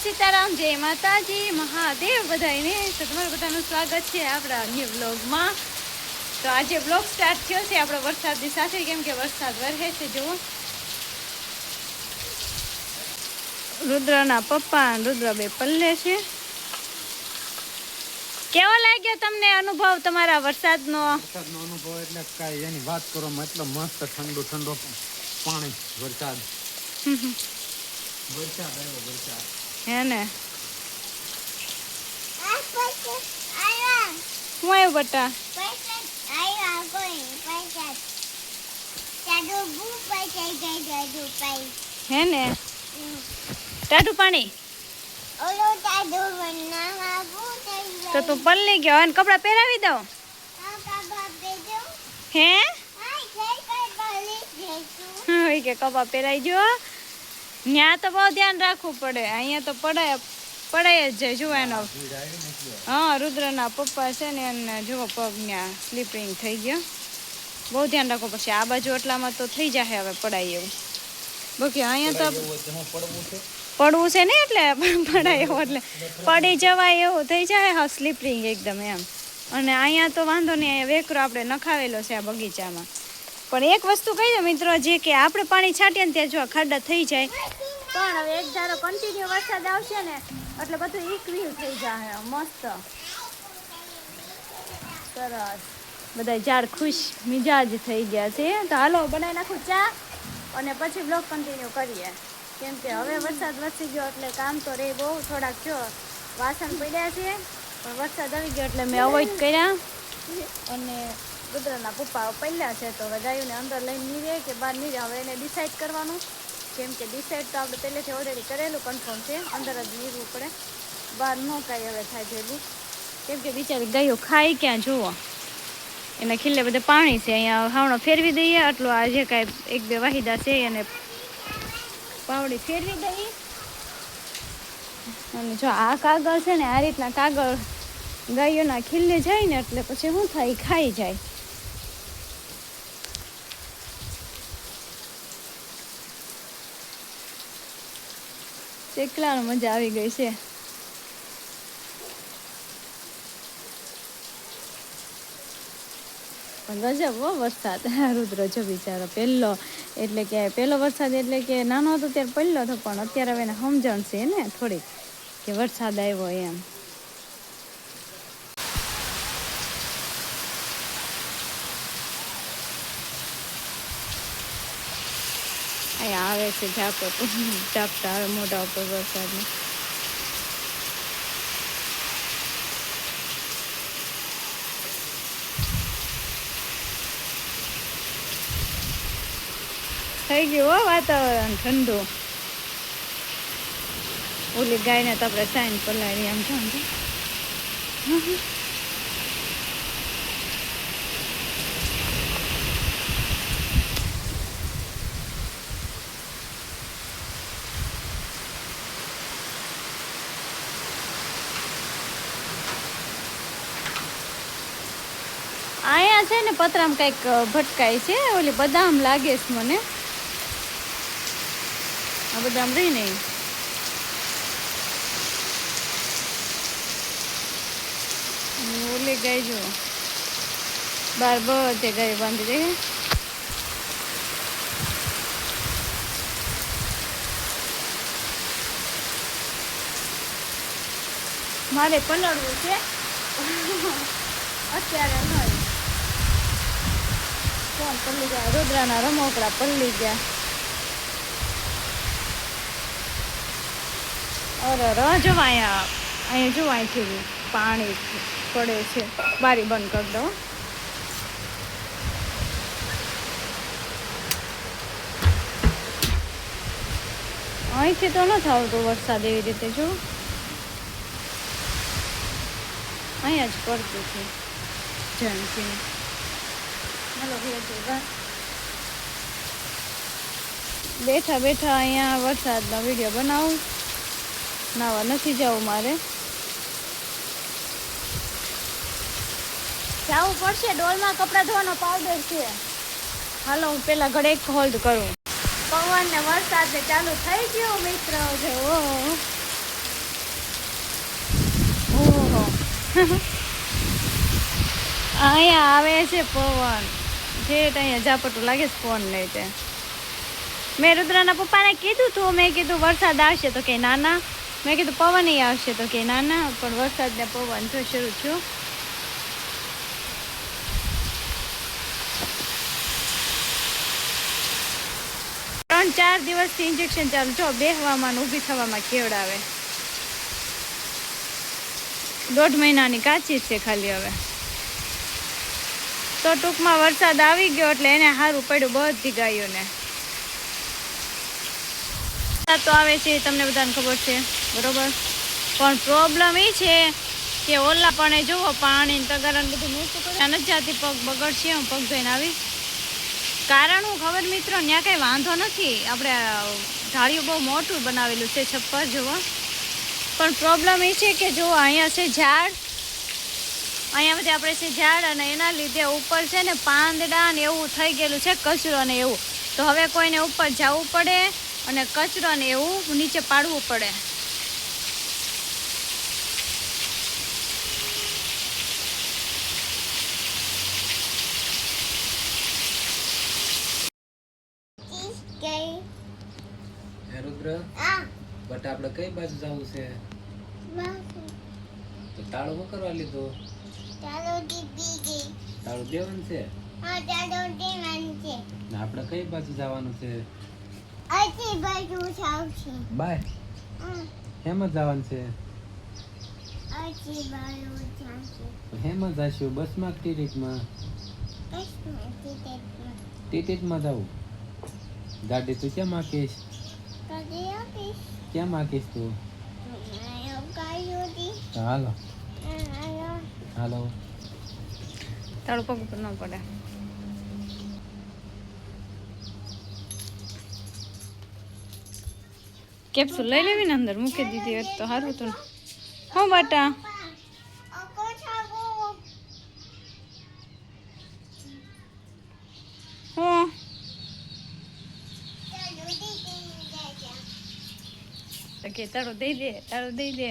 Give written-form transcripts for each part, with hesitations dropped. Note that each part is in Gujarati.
સીતારામ, જય માતાજી, મહાદેવ બધાને. તો તમારું બધાનું સ્વાગત છે આપણા ન્યૂ બ્લોગમાં. તો આજે બ્લોગ સ્ટાર્ટ થયો છે આપણો વરસાદની સાથે, કેમ કે વરસાદ વરસે છે. જુઓ, રુદ્રના પપ્પા રુદ્ર બે પલ્લે છે. કેવો લાગ્યો તમને અનુભવ તમારા વરસાદનો? વરસાદનો અનુભવ એટલે કાંઈ એની વાત કરવામાં એટલો મસ્ત ઠંડુ ઠંડુ પાણી. વરસાદ વરસાદ આવ્યો, વરસાદ હે ને. હું આવ્યું બટા? હે ને ટાઢું પાણી. તો તું પલ્લી ગયો અને કપડાં પહેરાવી દઉં? હે કે કપડાં પહેરાઈ ગયો. ત્યાં તો બહુ ધ્યાન રાખવું પડે, અહીંયા તો પડાય જ જાય. જુઓ એનો, હા, રુદ્રના પપ્પા છે ને એને જુઓ પગ ત્યાં સ્લીપિંગ થઈ ગયો. બહુ ધ્યાન રાખવું પડશે. આ બાજુ એટલામાં તો થઈ જશે હવે પડાય એવું. બાકી અહીંયા તો પડવું છે ને એટલે પડાય એવું, એટલે પડી જવાય એવું થઈ જાય. હા, સ્લીપિંગ એકદમ એમ. અને અહીંયા તો વાંધો નહીં, અહીંયા વેકરો આપણે નખાવેલો છે આ બગીચામાં. પણ એક વસ્તુ કહી દો મિત્રો, જે કે આપણે પાણી છાંટીએ ને ત્યાં જો ખાડા થઈ જાય. પણ હવે એક ધારો કન્ટિન્યુ વરસાદ આવશે ને એટલે બધું ઇક્વિલ થઈ જાય. મસ્ત સરસ, બધા ઝાડ ખુશ મિજાજ થઈ ગયા છે. તો હાલો બનાવી નાખું ચા અને પછી બ્લોગ કન્ટિન્યુ કરીએ. કેમ કે હવે વરસાદ વરસી ગયો એટલે કામ તો રે બહુ. થોડાક જો વાસણ પડ્યા છે, પણ વરસાદ આવી ગયો એટલે મેં અવોઇડ કર્યા. અને રુદ્રના પપ્પા પહેલા છે, તો હવે ગાયોને અંદર લઈને નહીં રહે કે બહાર નહીં રહે, હવે એને ડિસાઈડ કરવાનું. કેમ કે ડિસાઈડ તો આપણે પહેલેથી ઓલરેડી કરેલું, કન્ફર્મ છે. અંદર જ નીરવું પડે, બહાર ન કાંઈ હવે થાય ભેગું. કેમ કે બિચારી ગાયો ખાઈ ક્યાં જુઓ, એના ખીલ્લે બધે પાણી છે. અહીંયા હાવણો ફેરવી દઈએ, આટલું આ જે કાંઈ એક બે વાહિદા છે એને પાવડી ફેરવી દઈએ. અને જો આ કાગળ છે ને, આ રીતના કાગળ ગાયોના ખીલ્લે જાય ને એટલે પછી શું થાય, ખાઈ જાય. એકલાનો મજા આવી ગઈ છે. ગજબ હો વરસાદ. રુદ્ર જો બિચારો પહેલો, એટલે કે પહેલો વરસાદ એટલે કે નાનો હતો ત્યારે પહેલો હતો, પણ અત્યારે હવે એને સમજણ છે ને થોડીક કે વરસાદ આવ્યો એમ. અહીંયા આવે છે ઝાપટ, ઝાપટા આવે મોઢા ઉપર વરસાદને. થઈ ગયું હો વાતાવરણ ઠંડુ. ઓલી ગાયને તો આપણે સાઈન પલાળી આમ જાણજો. અહીંયા છે ને પતરામાં કંઈક ભટકાય છે, ઓલી બદામ લાગે છે મને. આ બદામ રહી નહીં. ઓલી ગાય જો બાર બધે ગાય બાંધી દે. મારે પલળવું છે અત્યારે નહીં. કોણ પલ્લી ગયા? રુદ્રના રમકડા પલ્લી ગયા. અરે જોવા અહીંયા જોવા અહીંથી પાણી પડે છે. બારી બંધ કરી દો. અહીંથી તો નથી આવતો વરસાદ એવી રીતે. જો અહીંયા જ પડતું છે ઝણકી. હાલો બેઠા બેઠા અહીંયા વરસાદનો વિડીયો બનાવું. નાવા નથી જવું મારે, જવું પડશે. ડોલમાં કપડાં ધોવાનો પાવડર છે. હાલો હું પેલા ઘડે એક હોલ્ડ કરું. પવન ને વરસાદ ચાલુ થઈ ગયો મિત્રો. જો અહીંયા આવે છે પવન જેટ અહીંયા ઝાપટું લાગે છે ફોન નહીં તે મેં રુદ્રના પપ્પાને કીધું તું મેં કીધું વરસાદ આવશે તો કે નાના મેં કીધું પવન આવશે તો કે નાના પણ વરસાદ ને પવન જો શરૂ થયું 3-4 દિવસથી ઇન્જેક્શન ચાલુ જો બેહવામાં ને ઊભી થવામાં કેવડાવે 1.5 મહિનાની કાચી છે ખાલી હવે તો ટૂંકમાં વરસાદ આવી ગયો એટલે એને સારું પડ્યું બધી ગાયોને તો આવે છે તમને બધાને ખબર છે બરોબર પણ પ્રોબ્લેમ એ છે કે ઓલા પણ જુઓ પાણી તગારા બધું મૂકતું કરે નથી જાતી પગ બગડશે હું પગ ધોઈને આવી કારણ હું ખબર મિત્રો ત્યાં કંઈ વાંધો નથી આપણે ઢાળિયું બહુ મોટું બનાવેલું છે છપ્પર જુઓ પણ પ્રોબ્લેમ એ છે કે જો અહીંયા છે ઝાડ અહીંયા બધી આપણે છે ઝાડ અને એના લીધે ઉપર છે ને પાંદડા ને એવું થઈ ગયેલું છે કચરો ને એવું તો હવે કોઈને ઉપર જવું પડે અને કચરો ને એવું નીચે પાડવું પડે રુદ્ર બટ આપણે કઈ બાજુ જવું છે તો તાળો નો કરવા લીધો તાળું દેવાનું છે ને આપણે કઈ બાજુ જવાનું છે બાય હેમ જ જવાનું છે હેમ જ જશું બસમાં ટિકિટમાં ટિકિટમાં જવું ગાડી તું ક્યાં માકીશ ક્યાં માકીશ તું હાલો હાલો તાળું પગ ઉપર ન પડે કેપ્સ્યુલ લઈ લેવી ને અંદર મૂકી દીધી હોત તો સારું હતું હા બાટા હું કે તાળું દઈ દે તાળું દઈ દે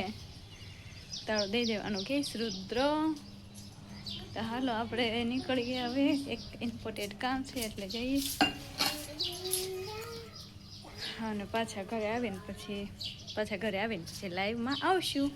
તાળું દઈ દેવાનું કે રુદ્ર તો હાલો આપણે નીકળી ગયા હવે એક ઇમ્પોર્ટેન્ટ કામ છે એટલે જઈએ અને પાછા ઘરે આવીને પછી લાઈવમાં આવશું